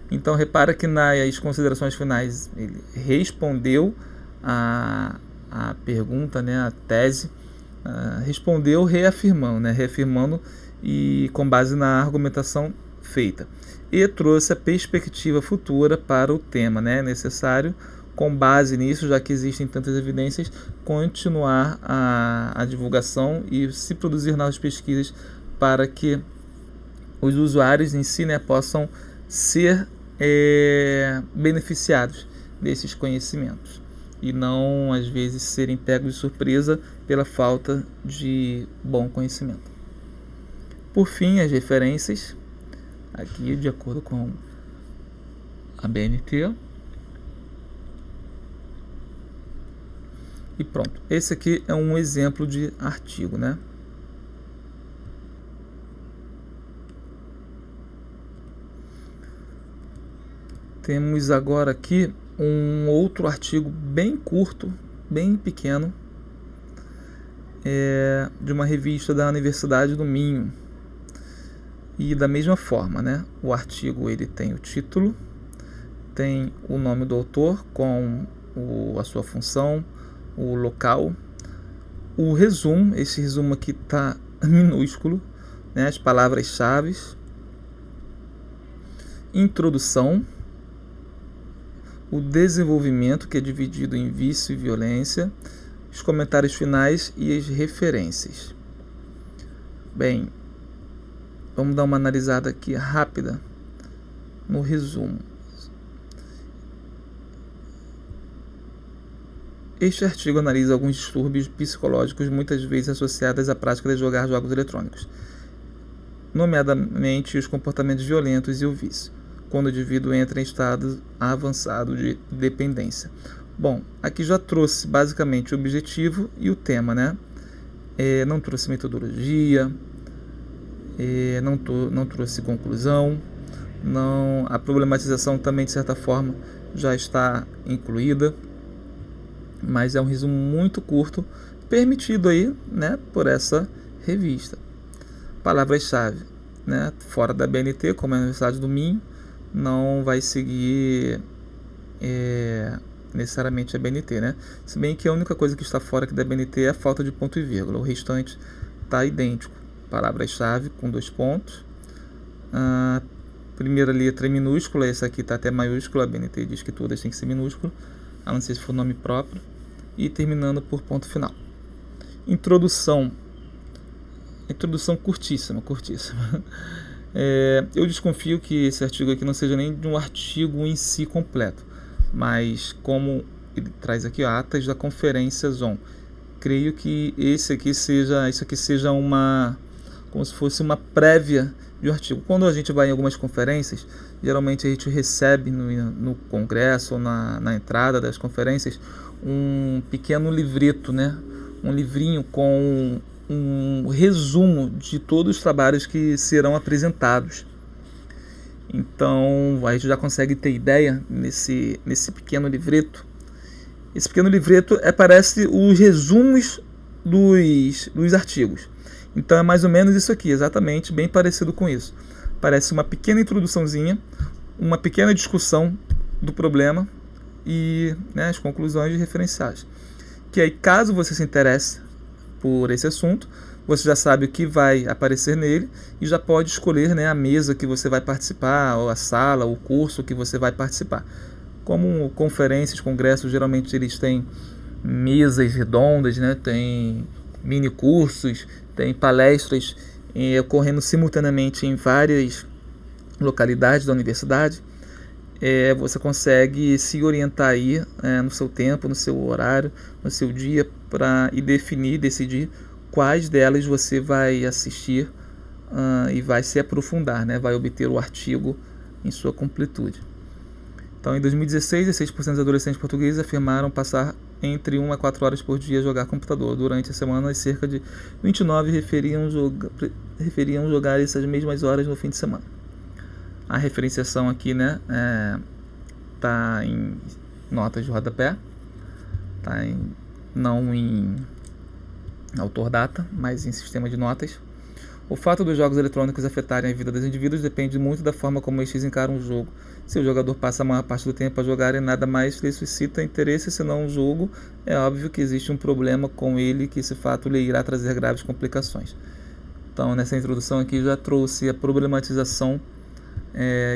Então, repara que nas considerações finais ele respondeu a pergunta, né, a tese, respondeu reafirmando e com base na argumentação feita. E trouxe a perspectiva futura para o tema, né, necessário, com base nisso, já que existem tantas evidências, continuar a divulgação e se produzir novas pesquisas para que os usuários em si, né, possam ser beneficiados desses conhecimentos e não, às vezes, serem pegos de surpresa pela falta de bom conhecimento. Por fim, as referências, aqui de acordo com a BNT. E pronto, esse aqui é um exemplo de artigo, né? Temos agora aqui um outro artigo bem curto, bem pequeno, de uma revista da Universidade do Minho. E da mesma forma, né? O artigo ele tem o título, tem o nome do autor com a sua função, o local, o resumo. Esse resumo aqui está minúsculo, né? As palavras-chave, introdução, o desenvolvimento, que é dividido em vício e violência, os comentários finais e as referências. Bem, vamos dar uma analisada aqui rápida no resumo. Este artigo analisa alguns distúrbios psicológicos muitas vezes associados à prática de jogar jogos eletrônicos, nomeadamente os comportamentos violentos e o vício, quando o indivíduo entra em estado avançado de dependência. Bom, aqui já trouxe basicamente o objetivo e o tema, né? Não trouxe metodologia, não trouxe conclusão, a problematização também de certa forma já está incluída, mas é um resumo muito curto, permitido aí, né, por essa revista. Palavras-chave, né, fora da BNT, como é a Universidade do Minho, não vai seguir necessariamente a BNT, né? Se bem que a única coisa que está fora aqui da BNT é a falta de ponto e vírgula, o restante está idêntico. Palavras-chave com 2 pontos. A primeira letra é minúscula, essa aqui está até maiúscula, a BNT diz que todas têm que ser minúsculas, a não ser se for nome próprio, e terminando por ponto final. Introdução curtíssima. Eu desconfio que esse artigo aqui não seja nem de um artigo em si completo, mas como ele traz aqui atas da conferência ZON, creio que isso aqui seja uma, como se fosse uma prévia de um artigo. Quando a gente vai em algumas conferências, geralmente a gente recebe no congresso ou na entrada das conferências um pequeno livreto, né? Um livrinho com um resumo de todos os trabalhos que serão apresentados. Então a gente já consegue ter ideia nesse pequeno livreto. Esse pequeno livreto parece os resumos dos artigos. Então é mais ou menos isso aqui, exatamente, bem parecido com isso. Parece uma pequena introduçãozinha, uma pequena discussão do problema e, né, as conclusões referenciais. Que aí, caso você se interesse por esse assunto, você já sabe o que vai aparecer nele e já pode escolher, né, a mesa que você vai participar, ou a sala, o curso que você vai participar. Como conferências, congressos, geralmente eles têm mesas redondas, né, tem mini cursos, tem palestras ocorrendo simultaneamente em várias localidades da universidade. Você consegue se orientar aí no seu tempo, no seu horário, no seu dia, e decidir quais delas você vai assistir e vai se aprofundar, né? Vai obter o artigo em sua completude. Então, em 2016, 16% dos adolescentes portugueses afirmaram passar entre 1 a 4 horas por dia a jogar computador. Durante a semana, cerca de 29 referiam jogar essas mesmas horas no fim de semana. A referenciação aqui, né, tá em notas de rodapé, não em autor data, mas em sistema de notas. O fato dos jogos eletrônicos afetarem a vida dos indivíduos depende muito da forma como estes encaram o jogo. Se o jogador passa a maior parte do tempo a jogar e nada mais lhe suscita interesse senão o jogo, é óbvio que existe um problema com ele, que esse fato lhe irá trazer graves complicações. Então, nessa introdução aqui já trouxe a problematização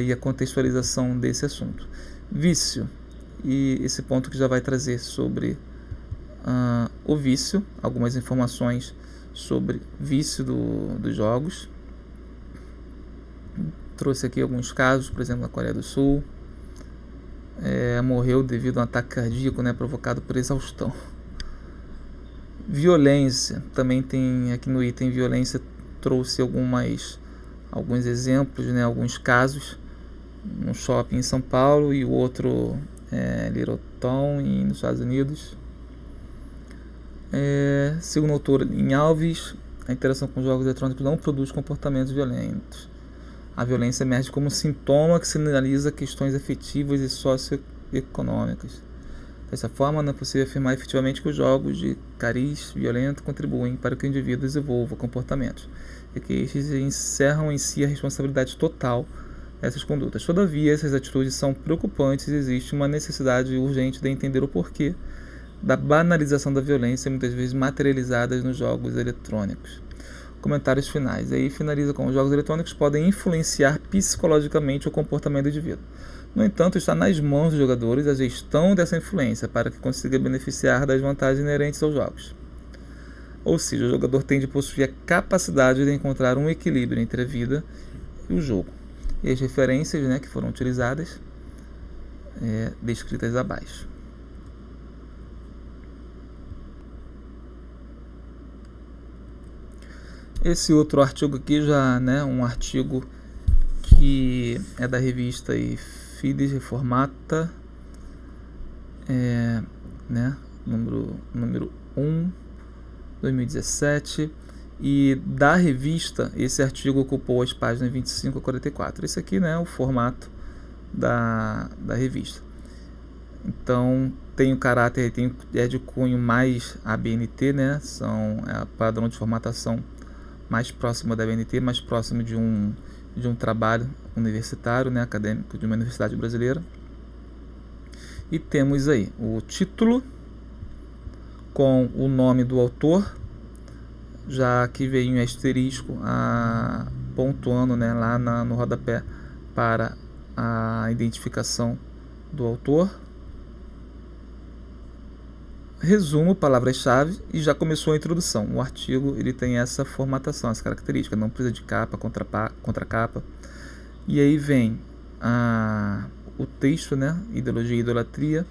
e a contextualização desse assunto. Vício, e esse ponto que já vai trazer sobre o vício, algumas informações sobre vício dos jogos. Trouxe aqui alguns casos, por exemplo, na Coreia do Sul, morreu devido a um ataque cardíaco, né, provocado por exaustão. Violência, também tem aqui no item violência, trouxe alguns exemplos, né, alguns casos, um shopping em São Paulo e o outro Littleton nos Estados Unidos. Segundo o autor em Alves, a interação com jogos eletrônicos não produz comportamentos violentos. A violência emerge como sintoma que sinaliza questões afetivas e socioeconômicas. Dessa forma, não é possível afirmar efetivamente que os jogos de cariz violento contribuem para que o indivíduo desenvolva comportamentos e que estes encerram em si a responsabilidade total dessas condutas. Todavia, essas atitudes são preocupantes e existe uma necessidade urgente de entender o porquê da banalização da violência, muitas vezes materializadas nos jogos eletrônicos. Comentários finais. Aí finaliza com: os jogos eletrônicos podem influenciar psicologicamente o comportamento do indivíduo. No entanto, está nas mãos dos jogadores a gestão dessa influência para que consiga beneficiar das vantagens inerentes aos jogos. Ou seja, o jogador tem de possuir a capacidade de encontrar um equilíbrio entre a vida e o jogo. E as referências, né, que foram utilizadas, descritas abaixo. Esse outro artigo aqui já, né, um artigo que é da revista Fides Reformata, né, número 1, 2017, e da revista esse artigo ocupou as páginas 25 a 44. Esse aqui, né, é o formato da revista. Então tem o caráter, é de cunho mais ABNT, né, é padrão de formatação mais próximo da ABNT, mais próximo de um trabalho universitário, né, acadêmico de uma universidade brasileira. E temos aí o título com o nome do autor, já que veio em asterisco pontuando, né, lá no rodapé para a identificação do autor. Resumo, palavras-chave, e já começou a introdução. O artigo ele tem essa formatação, essa característica, não precisa de capa, contracapa. E aí vem o texto, né, ideologia e idolatria,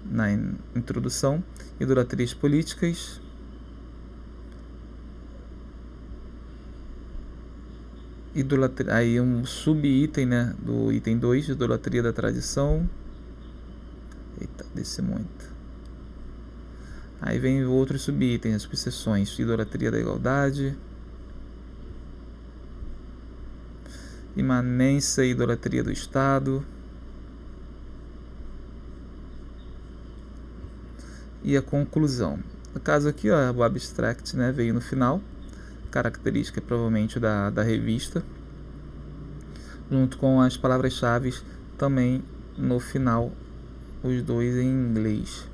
na introdução, idolatrias políticas, aí um subitem, né, do item 2, idolatria da tradição. Eita, desce muito. Aí vem outros subitens, as subseções: idolatria da igualdade, imanência e idolatria do Estado, e a conclusão. No caso aqui, ó, o abstract, né, veio no final, característica provavelmente da revista, junto com as palavras-chave também no final, os dois em inglês.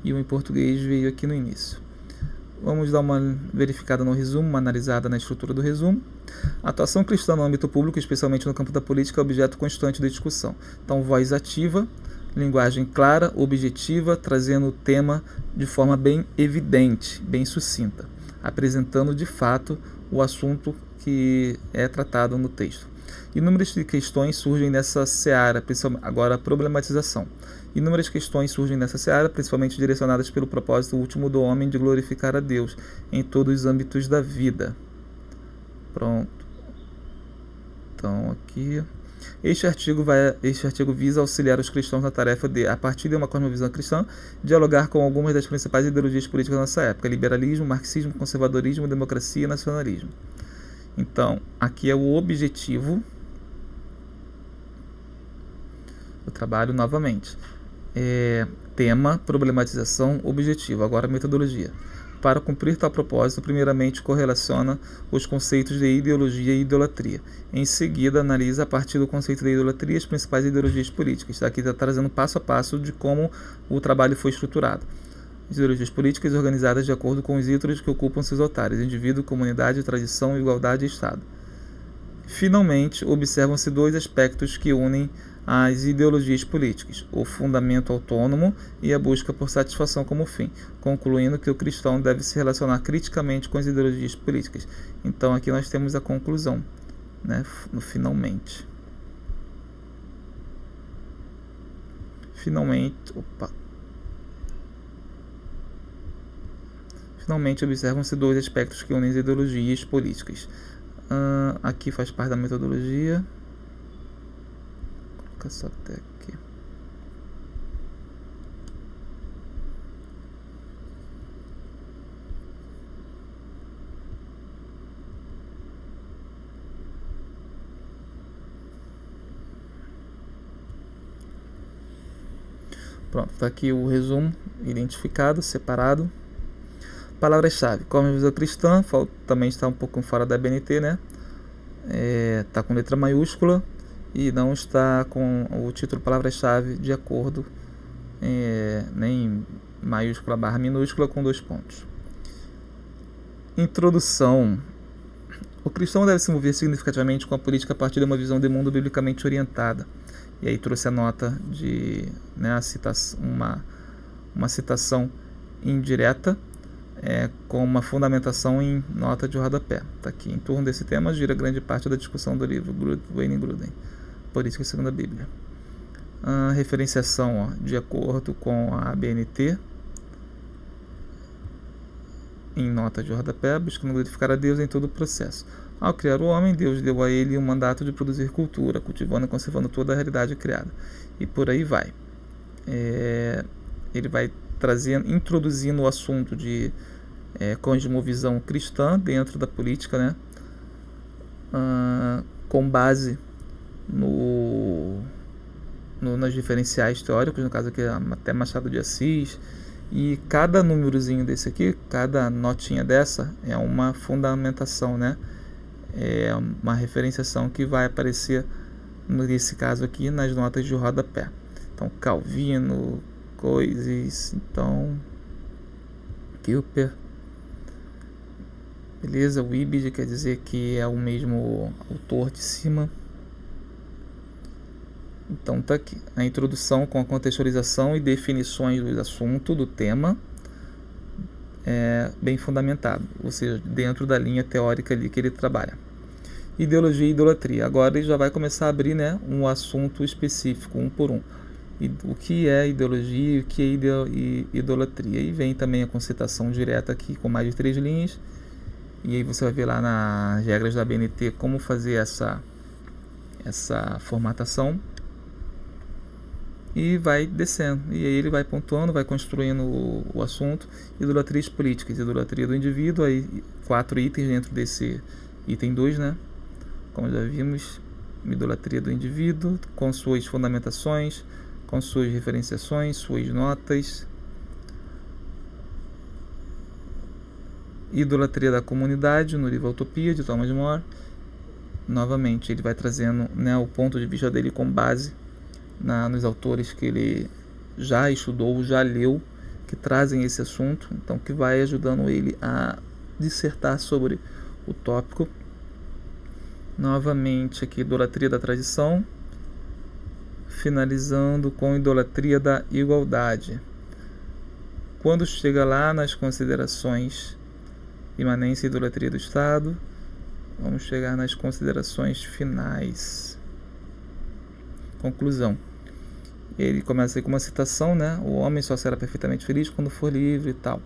E o em português veio aqui no início. Vamos dar uma verificada no resumo, uma analisada na estrutura do resumo. A atuação cristã no âmbito público, especialmente no campo da política, é objeto constante de discussão. Então, voz ativa, linguagem clara, objetiva, trazendo o tema de forma bem evidente, bem sucinta, apresentando de fato o assunto que é tratado no texto. Inúmeras questões surgem nessa seara, agora a problematização. Inúmeras questões surgem nessa seara, principalmente direcionadas pelo propósito último do homem de glorificar a Deus em todos os âmbitos da vida. Pronto. Então aqui, este artigo visa auxiliar os cristãos na tarefa de, a partir de uma cosmovisão cristã, dialogar com algumas das principais ideologias políticas da nossa época: liberalismo, marxismo, conservadorismo, democracia e nacionalismo. Então, aqui é o objetivo do trabalho novamente. Tema, problematização, objetivo. Agora, metodologia. Para cumprir tal propósito, primeiramente correlaciona os conceitos de ideologia e idolatria. Em seguida, analisa a partir do conceito de idolatria as principais ideologias políticas. Aqui está trazendo passo a passo de como o trabalho foi estruturado. As ideologias políticas organizadas de acordo com os ídolos que ocupam seus altares: indivíduo, comunidade, tradição, igualdade e Estado. Finalmente, observam-se dois aspectos que unem as ideologias políticas: o fundamento autônomo e a busca por satisfação como fim, concluindo que o cristão deve se relacionar criticamente com as ideologias políticas. Então aqui nós temos a conclusão, né, no finalmente. Finalmente observam-se dois aspectos que unem as ideologias políticas: Aqui faz parte da metodologia. Vou colocar só até aqui. Pronto, está aqui o resumo, identificado, separado. Palavras-chave: Cosmovisão cristã, também está um pouco fora da BNT, né? Está com letra maiúscula e não está com o título palavra-chave de acordo, nem maiúscula barra minúscula com 2 pontos. Introdução: o cristão deve se mover significativamente com a política a partir de uma visão de mundo biblicamente orientada. E aí trouxe a nota de, né, uma citação indireta, com uma fundamentação em nota de rodapé. Está aqui. Em torno desse tema gira grande parte da discussão do livro Wayne Grudem, Política segundo a Bíblia. Referenciação, de acordo com a BNT, em nota de rodapé, buscando glorificar a Deus em todo o processo. Ao criar o homem, Deus deu a ele um mandato de produzir cultura, cultivando e conservando toda a realidade criada. E por aí vai. Ele vai introduzindo o assunto de cosmovisão cristã dentro da política, né? Com base nos diferenciais teóricos, no caso aqui até Machado de Assis. E cada númerozinho desse aqui, cada notinha dessa é uma fundamentação, né? É uma referenciação que vai aparecer, nesse caso aqui, nas notas de rodapé. Então, Calvino, coisas, então, Kuyper, beleza? O Ibid quer dizer que é o mesmo autor de cima. Então tá aqui a introdução com a contextualização e definições do assunto, do tema, bem fundamentado, ou seja, dentro da linha teórica ali que ele trabalha. Ideologia e idolatria. Agora ele já vai começar a abrir, né, um assunto específico, um por um. O que é ideologia e o que é idolatria. E vem também a concitação direta aqui com mais de 3 linhas. E aí você vai ver lá nas regras da BNT como fazer essa formatação. E vai descendo. E aí ele vai pontuando, vai construindo o assunto. Idolatrias políticas. Idolatria do indivíduo. Aí 4 itens dentro desse item 2, né? Como já vimos, idolatria do indivíduo, com suas fundamentações, com suas referenciações, suas notas. Idolatria da comunidade, no livro Utopia, de Thomas More. Novamente, ele vai trazendo, né, o ponto de vista dele com base nos autores que ele já estudou, já leu, que trazem esse assunto, então que vai ajudando ele a dissertar sobre o tópico. Novamente aqui, idolatria da tradição, finalizando com idolatria da igualdade. Quando chega lá nas considerações imanência e idolatria do Estado, vamos chegar nas considerações finais. Conclusão. Ele começa aí com uma citação, né? O homem só será perfeitamente feliz quando for livre e tal.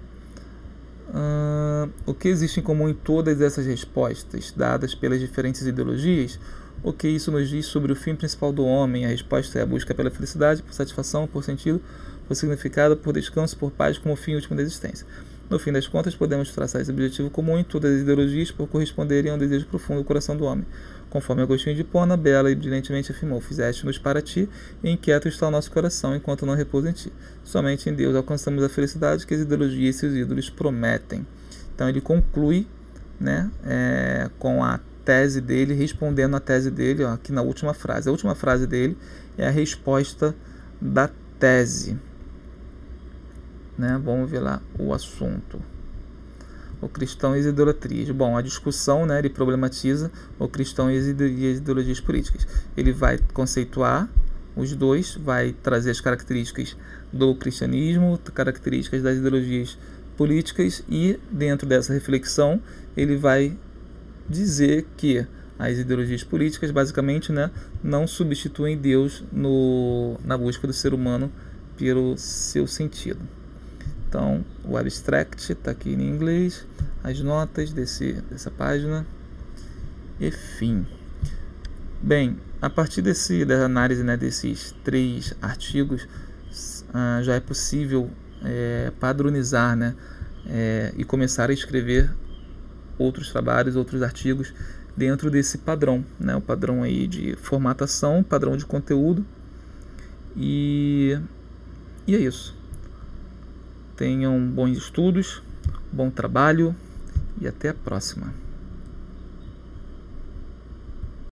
O que existe em comum em todas essas respostas dadas pelas diferentes ideologias? O que isso nos diz sobre o fim principal do homem? A resposta é a busca pela felicidade, por satisfação, por sentido, por significado, por descanso, por paz, como fim último da existência. No fim das contas, podemos traçar esse objetivo comum em todas as ideologias por corresponderem a um desejo profundo do coração do homem. Conforme Agostinho de Hipona, bela e brilhantemente afirmou: fizeste-nos para ti, e inquieto está o nosso coração, enquanto não repousa em ti. Somente em Deus alcançamos a felicidade que as ideologias e seus ídolos prometem. Então ele conclui, né, com a tese dele, respondendo a tese dele, ó, aqui na última frase. A última frase dele é a resposta da tese. Né? Vamos ver lá o assunto. O cristão e as idolatrias. Bom, a discussão, né, ele problematiza o cristão e as ideologias políticas. Ele vai conceituar os dois, vai trazer as características do cristianismo, características das ideologias políticas, e dentro dessa reflexão ele vai dizer que as ideologias políticas basicamente, né, não substituem Deus na busca do ser humano pelo seu sentido. Então, o abstract está aqui em inglês, as notas dessa página, e fim. Bem, a partir da análise, né, desses 3 artigos, já é possível padronizar, né, e começar a escrever outros trabalhos, outros artigos dentro desse padrão, né, o padrão aí de formatação, padrão de conteúdo, e é isso. Tenham bons estudos, bom trabalho e até a próxima.